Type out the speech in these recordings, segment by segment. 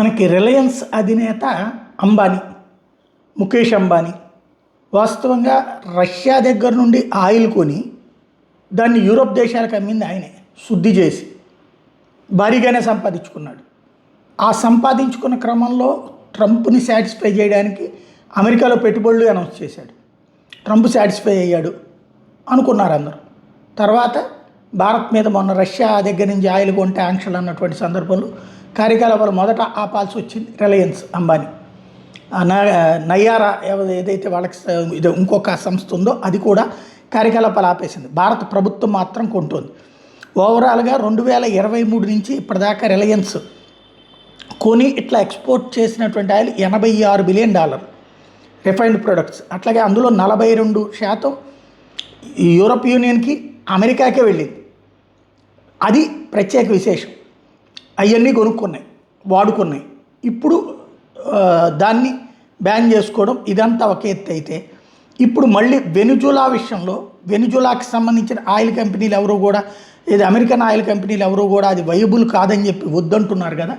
మనకి రిలయన్స్ అధినేత అంబానీ, ముఖేష్ అంబానీ వాస్తవంగా రష్యా దగ్గర నుండి ఆయిల్ కొని దాన్ని యూరోప్ దేశాలకు అమ్మింది ఆయనే. శుద్ధి చేసి భారీగానే సంపాదించుకున్నాడు. ఆ సంపాదించుకున్న క్రమంలో ట్రంప్ని సాటిస్ఫై చేయడానికి అమెరికాలో పెట్టుబడులు అనౌన్స్ చేశాడు. ట్రంప్ సాటిస్ఫై అయ్యాడు అనుకున్నారు అందరూ. తర్వాత భారత్ మీద మొన్న రష్యా దగ్గర నుంచి ఆయిల్ కొంటే ఆంక్షలు అన్నటువంటి సందర్భంలో కార్యకలాపాలు మొదట ఆపాల్సి వచ్చింది రిలయన్స్ అంబానీ. నయారా ఏదైతే వాళ్ళకి ఇది ఇంకొక సంస్థ ఉందో అది కూడా కార్యకలాపాలు ఆపేసింది. భారత ప్రభుత్వం మాత్రం కొంటోంది. ఓవరాల్గా 2023 నుంచి ఇప్పటిదాకా రిలయన్స్ కొని ఇట్లా ఎక్స్పోర్ట్ చేసినటువంటి ఆయిల్ $86 బిలియన్ రిఫైన్డ్ ప్రొడక్ట్స్. అట్లాగే అందులో 42% యూరోప్ యూనియన్కి, అమెరికాకే వెళ్ళింది. అది ప్రత్యేక విశేషం. అవన్నీ కొనుక్కున్నాయి, వాడుకున్నాయి. ఇప్పుడు దాన్ని బ్యాన్ చేసుకోవడం ఇదంతా ఒక ఎత్తు అయితే, ఇప్పుడు మళ్ళీ వెనిజులా విషయంలో వెనిజులాకి సంబంధించిన ఆయిల్ కంపెనీలు ఎవరు కూడా, ఇది అమెరికన్ ఆయిల్ కంపెనీలు ఎవరు కూడా అది వైబుల్ కాదని చెప్పి వద్దంటున్నారు కదా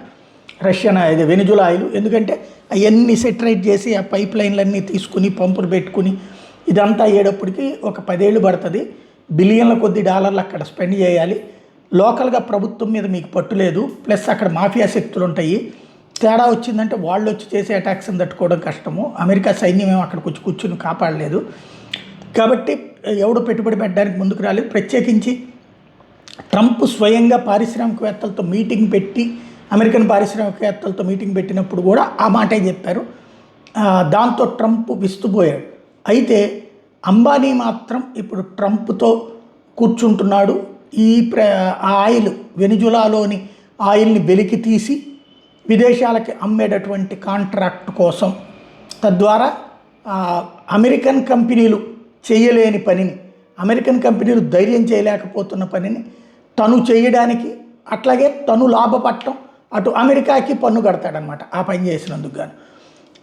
రష్యన్ ఇది వెనిజులా ఆయిల్. ఎందుకంటే అవన్నీ సెటరైట్ చేసి ఆ పైప్ లైన్లన్నీ తీసుకుని పంపులు పెట్టుకుని ఇదంతా అయ్యేటప్పటికి ఒక 10 ఏళ్ళు పడుతుంది. బిలియన్ల కొద్ది డాలర్లు అక్కడ స్పెండ్ చేయాలి. లోకల్గా ప్రభుత్వం మీద మీకు పట్టు లేదు, ప్లస్ అక్కడ మాఫియా శక్తులు ఉంటాయి. తేడా వచ్చిందంటే వాళ్ళు వచ్చి చేసే అటాక్స్ని తట్టుకోవడం కష్టము. అమెరికా సైన్యం ఏమో అక్కడికి వచ్చి కూర్చుని కాపాడలేదు. కాబట్టి ఎవడు పెట్టుబడి పెట్టడానికి ముందుకు రాలేదు. ప్రత్యేకించి ట్రంప్ స్వయంగా పారిశ్రామికవేత్తలతో మీటింగ్ పెట్టి, అమెరికన్ పారిశ్రామికవేత్తలతో మీటింగ్ పెట్టినప్పుడు కూడా ఆ మాటే చెప్పారు. దాంతో ట్రంప్ విస్తుపోయాడు. అయితే అంబానీ మాత్రం ఇప్పుడు ట్రంప్తో కూర్చుంటున్నాడు. ఆ ఆయిల్ వెనిజులాలోని ఆయిల్ని వెలికి తీసి విదేశాలకి అమ్మేటటువంటి కాంట్రాక్ట్ కోసం, తద్వారా అమెరికన్ కంపెనీలు చేయలేని పనిని, అమెరికన్ కంపెనీలు ధైర్యం చేయలేకపోతున్న పనిని తను చేయడానికి, అట్లాగే తను లాభపడటం, అటు అమెరికాకి పన్ను కడతాడనమాట ఆ పని చేసినందుకు గాను.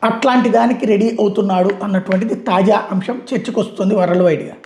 అట్లాంటి దానికి రెడీ అవుతున్నాడు అన్నటువంటిది తాజా అంశం చర్చకు వస్తుంది వరల్డ్ వైడ్గా.